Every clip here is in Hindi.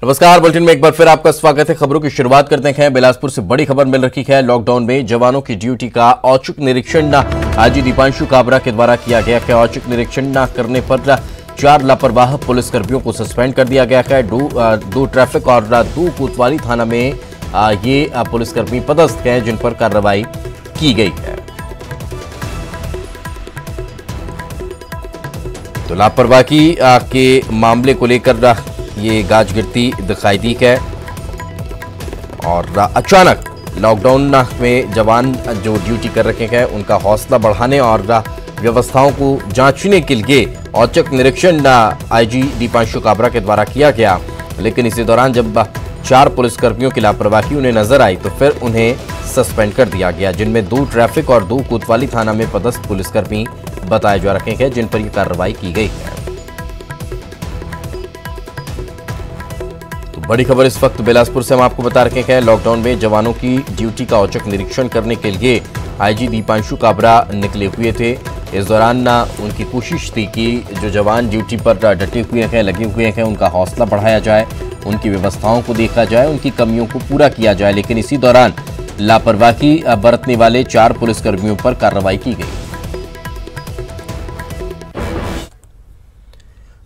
नमस्कार, बुलेटिन में एक बार फिर आपका स्वागत है। खबरों की शुरुआत करते हैं। बिलासपुर से बड़ी खबर मिल रही है। लॉकडाउन में जवानों की ड्यूटी का औचक निरीक्षण आईजी दीपांशु काबरा के द्वारा किया गया है। औचक निरीक्षण न करने पर 4 लापरवाह पुलिसकर्मियों को सस्पेंड कर दिया गया है। दो ट्रैफिक और 2 कोतवाली थाना में ये पुलिसकर्मी पदस्थ हैं, जिन पर कार्रवाई की गई है। तो लापरवाही के मामले को लेकर ये गाज गिरती दिखाई दी है और अचानक लॉकडाउन में जवान जो ड्यूटी कर रखे हैं उनका हौसला बढ़ाने और व्यवस्थाओं को जांचने के लिए औचक निरीक्षण आईजी दीपांशु काबरा के द्वारा किया गया। लेकिन इसी दौरान जब 4 पुलिसकर्मियों की लापरवाही उन्हें नजर आई तो फिर उन्हें सस्पेंड कर दिया गया, जिनमें 2 ट्रैफिक और 2 कोतवाली थाना में पदस्थ पुलिसकर्मी बताए जा रहे हैं, जिन पर यह कार्रवाई की गई है। बड़ी खबर इस वक्त बिलासपुर से हम आपको बता रहे हैं। लॉकडाउन में जवानों की ड्यूटी का औचक निरीक्षण करने के लिए आईजी दीपांशु काबरा निकले हुए थे। इस दौरान उनकी कोशिश थी कि जो जवान ड्यूटी पर डटे हुए हैं, लगे हुए हैं, उनका हौसला बढ़ाया जाए, उनकी व्यवस्थाओं को देखा जाए, उनकी कमियों को पूरा किया जाए। लेकिन इसी दौरान लापरवाही बरतने वाले 4 पुलिसकर्मियों पर कार्रवाई की गई।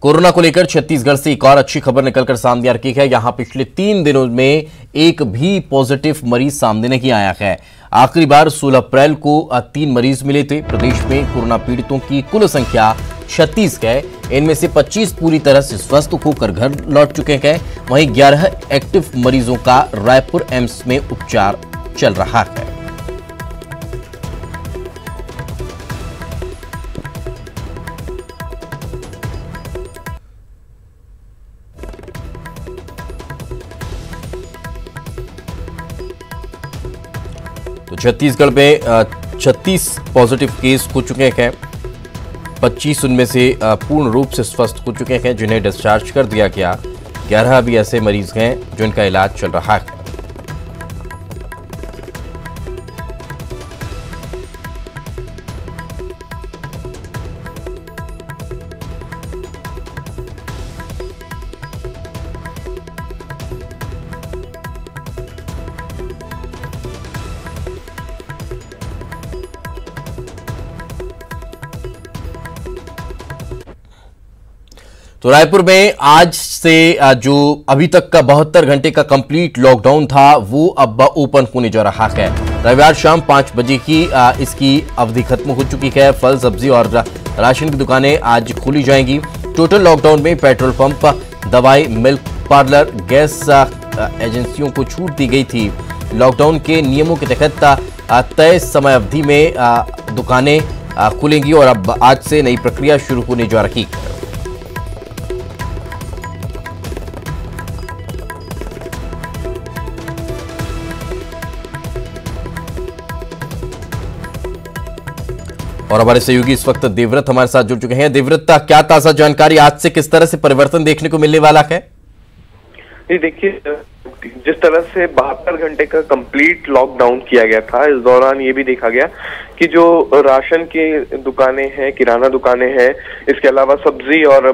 कोरोना को लेकर छत्तीसगढ़ से एक और अच्छी खबर निकलकर सामने आ रही है। यहां पिछले 3 दिनों में एक भी पॉजिटिव मरीज सामने नहीं आया है। आखिरी बार 16 अप्रैल को 3 मरीज मिले थे। प्रदेश में कोरोना पीड़ितों की कुल संख्या 36 है। इनमें से 25 पूरी तरह से स्वस्थ होकर घर लौट चुके हैं। वहीं 11 एक्टिव मरीजों का रायपुर एम्स में उपचार चल रहा है। तो छत्तीसगढ़ में 36 पॉजिटिव केस हो चुके हैं। 25 उनमें से पूर्ण रूप से स्वस्थ हो चुके हैं, जिन्हें डिस्चार्ज कर दिया गया। 11 भी ऐसे मरीज हैं जिनका इलाज चल रहा है। तो रायपुर में आज से जो अभी तक का 72 घंटे का कंप्लीट लॉकडाउन था वो अब ओपन होने जा रहा है। रविवार शाम 5 बजे की इसकी अवधि खत्म हो चुकी है। फल, सब्जी और राशन की दुकानें आज खोली जाएंगी। टोटल लॉकडाउन में पेट्रोल पंप, दवाई, मिल्क पार्लर, गैस एजेंसियों को छूट दी गई थी। लॉकडाउन के नियमों के तहत तय समय अवधि में दुकानें खुलेंगी और अब आज से नई प्रक्रिया शुरू होने जा रही है। और हमारे सहयोगी इस वक्त देवव्रत हमारे साथ जुड़ चुके हैं। देवव्रत, क्या ताजा जानकारी, आज से किस तरह से परिवर्तन देखने को मिलने वाला है? जी देखिए, जिस तरह से 72 घंटे का कंप्लीट लॉकडाउन किया गया था, इस दौरान ये भी देखा गया कि जो राशन की दुकानें हैं, किराना दुकानें हैं, इसके अलावा सब्जी और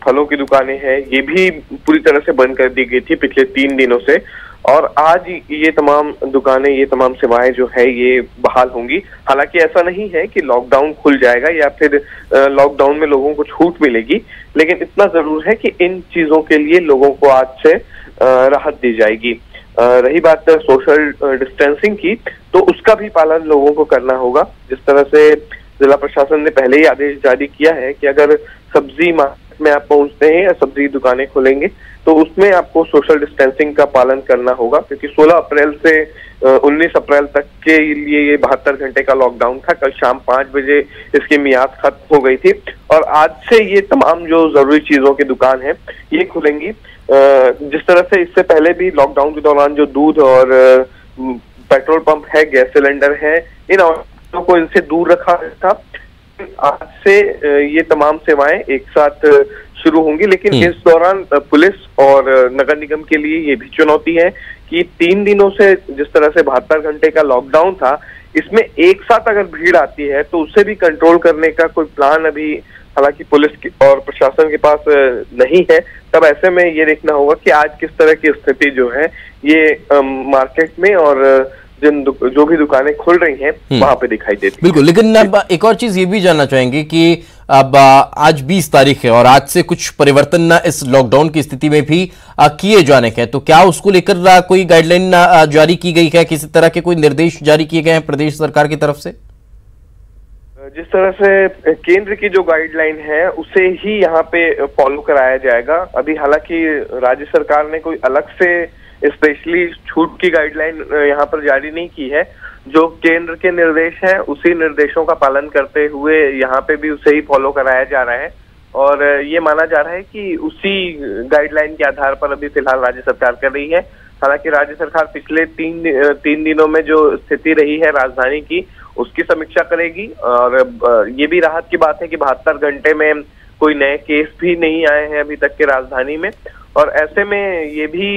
फलों की दुकानें हैं, ये भी पूरी तरह से बंद कर दी गई थी पिछले 3 दिनों से। और आज ये तमाम दुकानें, ये तमाम सेवाएं जो है ये बहाल होंगी। हालांकि ऐसा नहीं है कि लॉकडाउन खुल जाएगा या फिर लॉकडाउन में लोगों को छूट मिलेगी, लेकिन इतना जरूर है कि इन चीजों के लिए लोगों को आज से राहत दी जाएगी। रही बात सोशल डिस्टेंसिंग की, तो उसका भी पालन लोगों को करना होगा। जिस तरह से जिला प्रशासन ने पहले ही आदेश जारी किया है कि अगर सब्जी मार्केट में आप पहुंचते हैं या सब्जी दुकानें खोलेंगे तो उसमें आपको सोशल डिस्टेंसिंग का पालन करना होगा, क्योंकि 16 अप्रैल से 19 अप्रैल तक के लिए ये 72 घंटे का लॉकडाउन था। कल शाम 5 बजे इसकी मियाद खत्म हो गई थी और आज से ये तमाम जो जरूरी चीजों की दुकान है ये खुलेंगी। जिस तरह से इससे पहले भी लॉकडाउन के दौरान जो दूध और पेट्रोल पंप है, गैस सिलेंडर है, इन औरतों को इनसे दूर रखा था, आज से ये तमाम सेवाएं एक साथ शुरू होंगी। लेकिन इस दौरान पुलिस और नगर निगम के लिए ये भी चुनौती है कि 3 दिनों से जिस तरह से 72 घंटे का लॉकडाउन था, इसमें एक साथ अगर भीड़ आती है तो उसे भी कंट्रोल करने का कोई प्लान अभी हालांकि पुलिस और प्रशासन के पास नहीं है। तब ऐसे में ये देखना होगा कि आज किस तरह की स्थिति जो है ये मार्केट में और जो भी दुकानें खुल रही हैं वहां पे दिखाई देती है। बिल्कुल, लेकिन अब एक और चीज ये भी जानना चाहेंगे कि अब आज 20 तारीख है और आज से कुछ परिवर्तन इस लॉकडाउन की स्थिति में भी किए जाने के हैं, तो क्या उसको लेकर कोई गाइडलाइन जारी की गई है, किसी तरह के कोई निर्देश जारी किए गए हैं प्रदेश सरकार की तरफ से? जिस तरह से केंद्र की जो गाइडलाइन है उसे ही यहाँ पे फॉलो कराया जाएगा। अभी हालांकि राज्य सरकार ने कोई अलग से स्पेशली छूट की गाइडलाइन यहाँ पर जारी नहीं की है। जो केंद्र के निर्देश हैं उसी निर्देशों का पालन करते हुए यहाँ पे भी उसे ही फॉलो कराया जा रहा है और ये माना जा रहा है कि उसी गाइडलाइन के आधार पर अभी फिलहाल राज्य सरकार कर रही है। हालांकि राज्य सरकार पिछले तीन दिनों में जो स्थिति रही है राजधानी की उसकी समीक्षा करेगी और ये भी राहत की बात है कि 72 घंटे में कोई नए केस भी नहीं आए हैं अभी तक के राजधानी में। और ऐसे में ये भी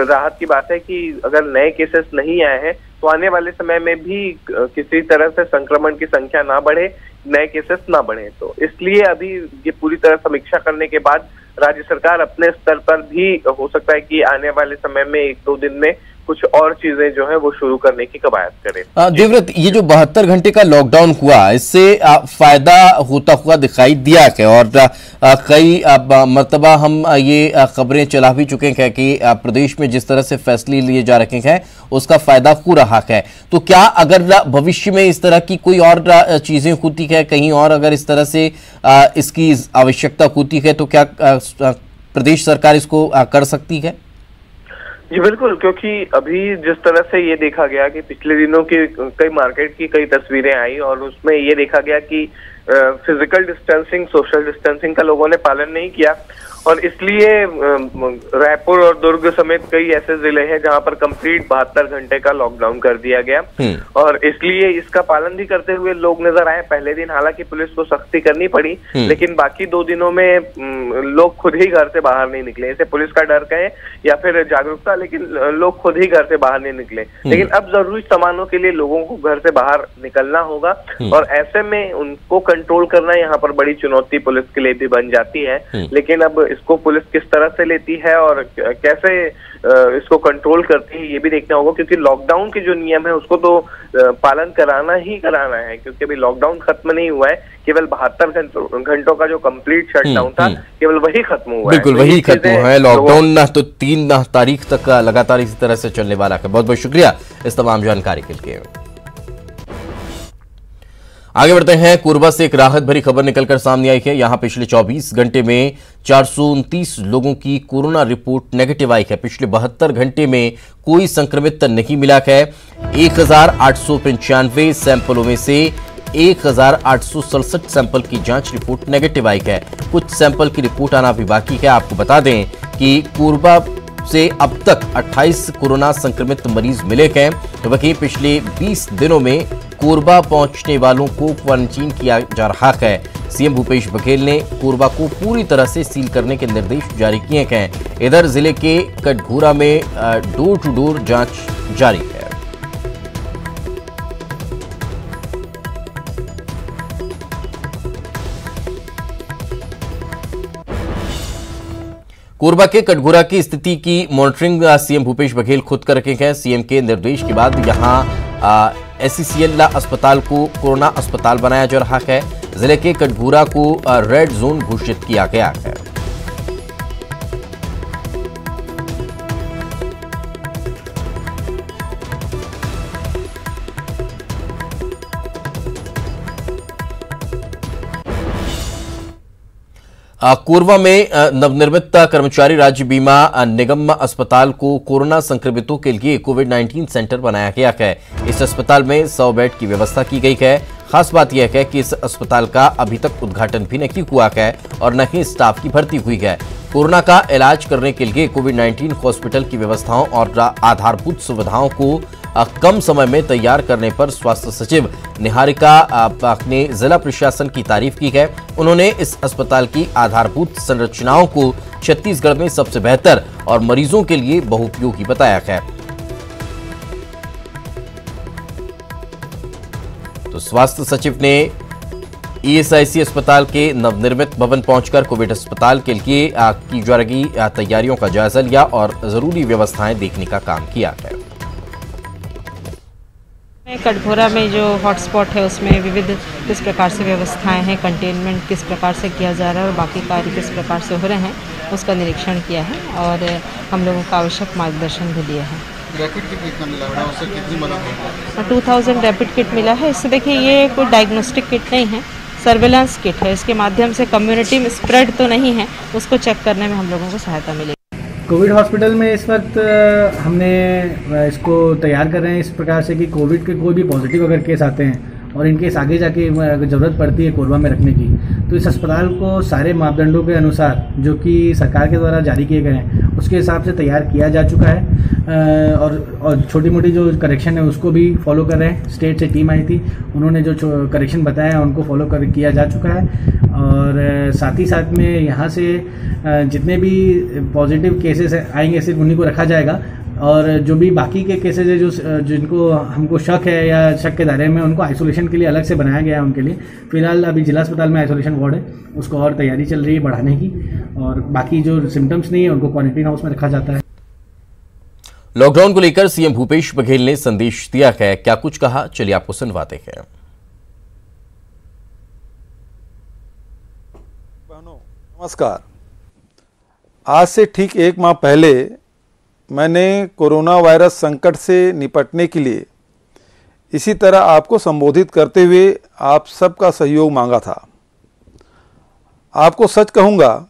राहत की बात है कि अगर नए केसेस नहीं आए हैं तो आने वाले समय में भी किसी तरह से संक्रमण की संख्या ना बढ़े, नए केसेस ना बढ़े। तो इसलिए अभी ये पूरी तरह समीक्षा करने के बाद राज्य सरकार अपने स्तर पर भी हो सकता है कि आने वाले समय में 1-2 दिन में कुछ और चीजें जो है वो शुरू करने की कवायद करें। देवव्रत, ये जो 72 घंटे का लॉकडाउन हुआ इससे फायदा होता हुआ दिखाई दिया है और कई मर्तबा हम ये खबरें चला भी चुके हैं कि प्रदेश में जिस तरह से फैसले लिए जा रखे हैं उसका फायदा हो रहा है। तो क्या अगर भविष्य में इस तरह की कोई और चीजें होती है, कहीं और अगर इस तरह से इसकी आवश्यकता होती है तो क्या प्रदेश सरकार इसको कर सकती है? जी बिल्कुल, क्योंकि अभी जिस तरह से ये देखा गया कि पिछले दिनों की कई मार्केट की कई तस्वीरें आई और उसमें ये देखा गया कि फिजिकल डिस्टेंसिंग, सोशल डिस्टेंसिंग का लोगों ने पालन नहीं किया और इसलिए रायपुर और दुर्ग समेत कई ऐसे जिले हैं जहां पर कंप्लीट 72 घंटे का लॉकडाउन कर दिया गया और इसलिए इसका पालन भी करते हुए लोग नजर आए। पहले दिन हालांकि पुलिस को सख्ती करनी पड़ी लेकिन बाकी 2 दिनों में लोग खुद ही घर से बाहर नहीं निकले। इसे पुलिस का डर कहें या फिर जागरूकता, लेकिन लोग खुद ही घर से बाहर नहीं निकले। लेकिन अब जरूरी सामानों के लिए लोगों को घर से बाहर निकलना होगा और ऐसे में उनको कंट्रोल करना यहाँ पर बड़ी चुनौती पुलिस के लिए भी बन जाती है। लेकिन अब इसको पुलिस किस तरह से लेती है और कैसे इसको कंट्रोल करती है ये भी देखना होगा, क्योंकि लॉकडाउन के जो नियम है उसको तो पालन कराना ही कराना है, क्योंकि अभी लॉकडाउन खत्म नहीं हुआ है। केवल 72 घंटों का जो कंप्लीट शटडाउन था केवल वही खत्म हुआ है। बिल्कुल वही खत्म हुआ है। लॉकडाउन ना तो 3 तारीख तक लगातार इसी तरह से चलने वाला है। बहुत बहुत शुक्रिया इस तमाम जानकारी के लिए। आगे बढ़ते हैं। कोरबा से एक राहत भरी खबर निकलकर सामने आई है। यहां पिछले 24 घंटे में 429 लोगों की कोरोना रिपोर्ट नेगेटिव आई है। पिछले 72 घंटे में कोई संक्रमित नहीं मिला है। 1895 सैंपलों में से 1867 सैंपल की जांच रिपोर्ट नेगेटिव आई है। कुछ सैंपल की रिपोर्ट आना भी बाकी है। आपको बता दें कि कोरबा से अब तक 28 कोरोना संक्रमित मरीज मिले हैं। वहीं पिछले 20 दिनों में कोरबा पहुंचने वालों को क्वारंटीन किया जा रहा है। सीएम भूपेश बघेल ने कोरबा को पूरी तरह से सील करने के निर्देश जारी किए हैं। इधर जिले के कटघोरा में डोर टू डोर जांच जारी है। कोरबा के कटघोरा की स्थिति की मॉनिटरिंग सीएम भूपेश बघेल खुद कर रहे हैं। सीएम के निर्देश के बाद यहां एससीसीएल अस्पताल को कोरोना अस्पताल बनाया जा रहा है। जिले के कटघोरा को रेड जोन घोषित किया गया है। कोरबा में नवनिर्मित कर्मचारी राज्य बीमा निगम अस्पताल को कोरोना संक्रमितों के लिए कोविड-19 सेंटर बनाया गया है। इस अस्पताल में 100 बेड की व्यवस्था की गई है। खास बात यह है कि इस अस्पताल का अभी तक उद्घाटन भी नहीं हुआ है और न ही स्टाफ की भर्ती हुई है। कोरोना का इलाज करने के लिए कोविड-19 हॉस्पिटल की व्यवस्थाओं और आधारभूत सुविधाओं को कम समय में तैयार करने पर स्वास्थ्य सचिव निहारिका ने जिला प्रशासन की तारीफ की है। उन्होंने इस अस्पताल की आधारभूत संरचनाओं को छत्तीसगढ़ में सबसे बेहतर और मरीजों के लिए बहुउपयोगी बताया है। तो स्वास्थ्य सचिव ने ईएसआईसी अस्पताल के नवनिर्मित भवन पहुंचकर कोविड अस्पताल के लिए की जा रही तैयारियों का जायजा लिया और जरूरी व्यवस्थाएं देखने का काम किया है। कटघोरा में जो हॉटस्पॉट है उसमें विविध किस प्रकार से व्यवस्थाएं हैं, कंटेनमेंट किस प्रकार से किया जा रहा है और बाकी कार्य किस प्रकार से हो रहे हैं उसका निरीक्षण किया है और हम लोगों को आवश्यक मार्गदर्शन भी दिया है। रैपिड किट कितना मिला है, उससे कितनी मदद है? 2000 रैपिड किट मिला है। इससे देखिए ये कोई डायग्नोस्टिक किट नहीं है, सर्वेलेंस किट है। इसके माध्यम से कम्युनिटी में स्प्रेड तो नहीं है, उसको चेक करने में हम लोगों को सहायता मिलेगी। कोविड हॉस्पिटल में इस वक्त हमने इसको तैयार कर रहे हैं इस प्रकार से कि कोविड के कोई भी पॉजिटिव अगर केस आते हैं और इनकेस आगे जाके अगर ज़रूरत पड़ती है कोरबा में रखने की, तो इस अस्पताल को सारे मापदंडों के अनुसार जो कि सरकार के द्वारा जारी किए गए हैं उसके हिसाब से तैयार किया जा चुका है और छोटी मोटी जो करेक्शन है उसको भी फॉलो कर रहे हैं। स्टेट से टीम आई थी, उन्होंने जो करेक्शन बताया उनको फॉलो किया जा चुका है और साथ ही साथ में यहाँ से जितने भी पॉजिटिव केसेस आएंगे सिर्फ उन्हीं को रखा जाएगा और जो भी बाकी के केसेस है जो जिनको हमको शक है या शक के दायरे में उनको आइसोलेशन के लिए अलग से बनाया गया है उनके लिए। फिलहाल अभी जिला अस्पताल में आइसोलेशन वार्ड है, उसको और तैयारी चल रही है बढ़ाने की और बाकी जो सिम्टम्स नहीं है उनको क्वारंटीन हाउस में रखा जाता है। लॉकडाउन को लेकर सीएम भूपेश बघेल ने संदेश दिया है, क्या कुछ कहा चलिए आपको सुनवाते हैं। नमस्कार। आज से ठीक 1 माह पहले मैंने कोरोना वायरस संकट से निपटने के लिए इसी तरह आपको संबोधित करते हुए आप सबका सहयोग मांगा था। आपको सच कहूँगा,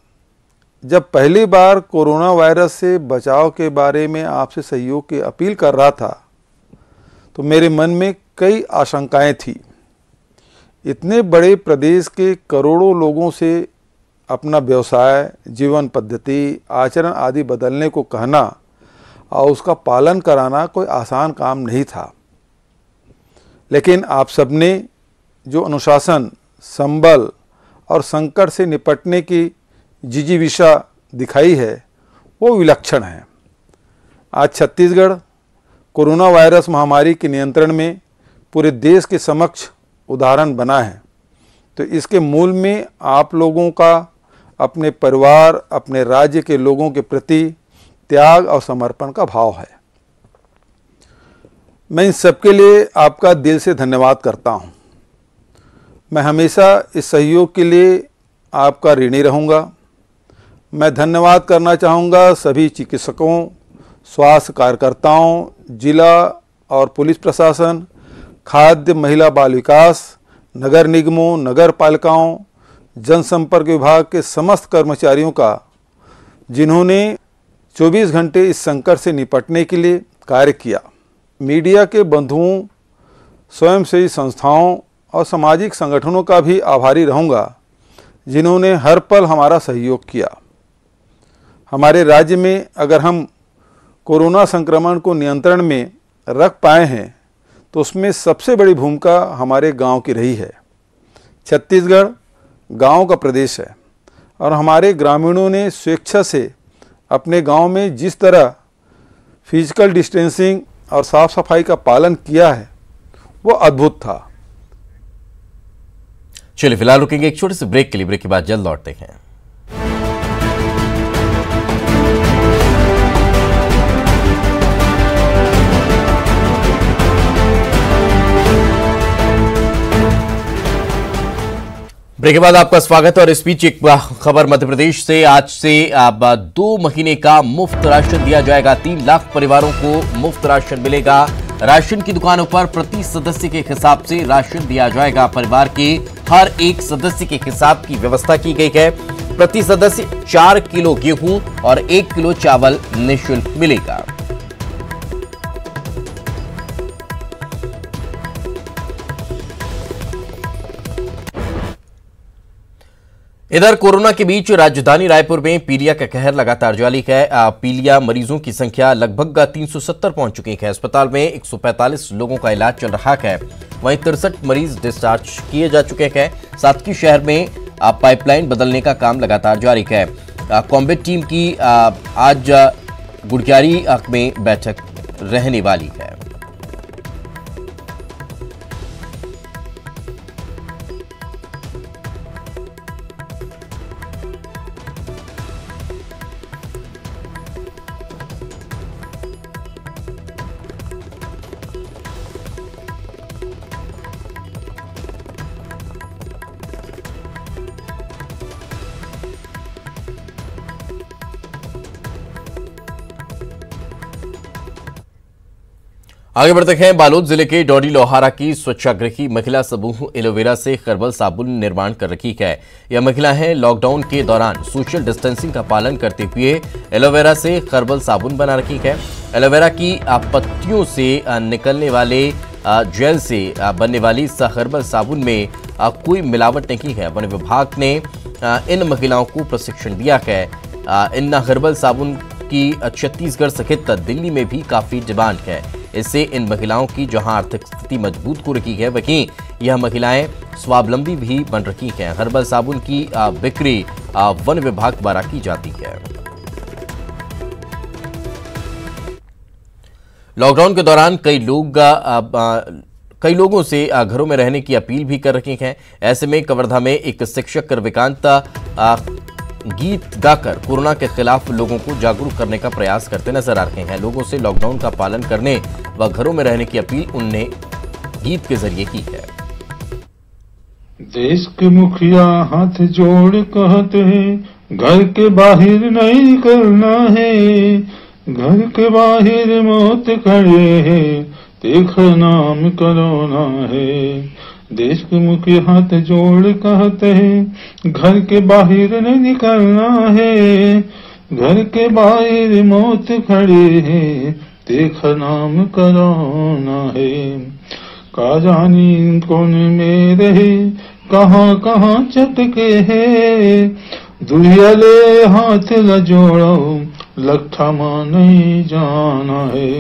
जब पहली बार कोरोना वायरस से बचाव के बारे में आपसे सहयोग की अपील कर रहा था तो मेरे मन में कई आशंकाएं थी। इतने बड़े प्रदेश के करोड़ों लोगों से अपना व्यवसाय, जीवन पद्धति, आचरण आदि बदलने को कहना और उसका पालन कराना कोई आसान काम नहीं था। लेकिन आप सबने जो अनुशासन, संबल और संकट से निपटने की जिजीविषा दिखाई है वो विलक्षण है। आज छत्तीसगढ़ कोरोना वायरस महामारी के नियंत्रण में पूरे देश के समक्ष उदाहरण बना है, तो इसके मूल में आप लोगों का अपने परिवार, अपने राज्य के लोगों के प्रति त्याग और समर्पण का भाव है। मैं इन सबके लिए आपका दिल से धन्यवाद करता हूं। मैं हमेशा इस सहयोग के लिए आपका ऋणी रहूंगा। मैं धन्यवाद करना चाहूँगा सभी चिकित्सकों, स्वास्थ्य कार्यकर्ताओं, जिला और पुलिस प्रशासन, खाद्य, महिला बाल विकास, नगर निगमों, नगर पालिकाओं, जनसंपर्क विभाग के समस्त कर्मचारियों का, जिन्होंने 24 घंटे इस संकट से निपटने के लिए कार्य किया। मीडिया के बंधुओं, स्वयंसेवी संस्थाओं और सामाजिक संगठनों का भी आभारी रहूँगा, जिन्होंने हर पल हमारा सहयोग किया। हमारे राज्य में अगर हम कोरोना संक्रमण को नियंत्रण में रख पाए हैं तो उसमें सबसे बड़ी भूमिका हमारे गांव की रही है। छत्तीसगढ़ गांव का प्रदेश है और हमारे ग्रामीणों ने स्वेच्छा से अपने गांव में जिस तरह फिजिकल डिस्टेंसिंग और साफ सफाई का पालन किया है वो अद्भुत था। चलिए फिलहाल रुकेंगे एक छोटे से ब्रेक के लिए। ब्रेक के बाद जल्द लौटते हैं। ब्रेक के बाद आपका स्वागत है और इस बीच एक खबर मध्य प्रदेश से। आज से अब 2 महीने का मुफ्त राशन दिया जाएगा। 3 लाख परिवारों को मुफ्त राशन मिलेगा। राशन की दुकानों पर प्रति सदस्य के हिसाब से राशन दिया जाएगा। परिवार के हर एक सदस्य के हिसाब की व्यवस्था की गई है। प्रति सदस्य 4 किलो गेहूं और 1 किलो चावल निःशुल्क मिलेगा। इधर कोरोना के बीच राजधानी रायपुर में पीलिया का कहर लगातार जारी है। पीलिया मरीजों की संख्या लगभग 370 पहुंच चुकी है। अस्पताल में 145 लोगों का इलाज चल रहा है। वहीं 63 मरीज डिस्चार्ज किए जा चुके हैं। साथ ही शहर में पाइपलाइन बदलने का काम लगातार जारी है। कॉम्बैट टीम की आज गुड़ियारी में बैठक रहने वाली है। आगे बढ़ते हैं। बालोद जिले के डोडी लोहारा की स्वच्छाग्रही महिला समूह एलोवेरा से हर्बल साबुन निर्माण कर रही है। यह महिलाएं लॉकडाउन के दौरान सोशल डिस्टेंसिंग का पालन करते हुए एलोवेरा से हर्बल साबुन बना रही है। एलोवेरा की पत्तियों से निकलने वाले जेल से बनने वाली इस हर्बल साबुन में कोई मिलावट नहीं है। वन विभाग ने इन महिलाओं को प्रशिक्षण दिया है। इन हर्बल साबुन की छत्तीसगढ़ सहित दिल्ली में भी काफी डिमांड है। इससे इन महिलाओं की जहां आर्थिक स्थिति मजबूत हो रही है, वहीं यह महिलाएं स्वावलंबी भी बन रही हैं। हर्बल साबुन की बिक्री वन विभाग द्वारा की जाती है। लॉकडाउन के दौरान कई लोगों से घरों में रहने की अपील भी कर रहे हैं। ऐसे में कवर्धा में एक शिक्षक रविकांत गीत गाकर कोरोना के खिलाफ लोगों को जागरूक करने का प्रयास करते नजर आ रहे हैं। लोगों से लॉकडाउन का पालन करने व घरों में रहने की अपील उनने गीत के जरिए की है। देश के मुखिया हाथ जोड़ कहते हैं घर के बाहर नहीं निकलना है, घर के बाहर मौत खड़े है, देख नाम कोरोना है। देश के मुखिया हाथ जोड़ कहते हैं घर के बाहर नहीं निकलना है, घर के बाहर मौत खड़ी है, देख नाम कोरोना है। का जानी कौन में रहे कहाँ कहाँ चटके है, दुनिया ले हाथ ल जोड़ो लखा नहीं जाना है।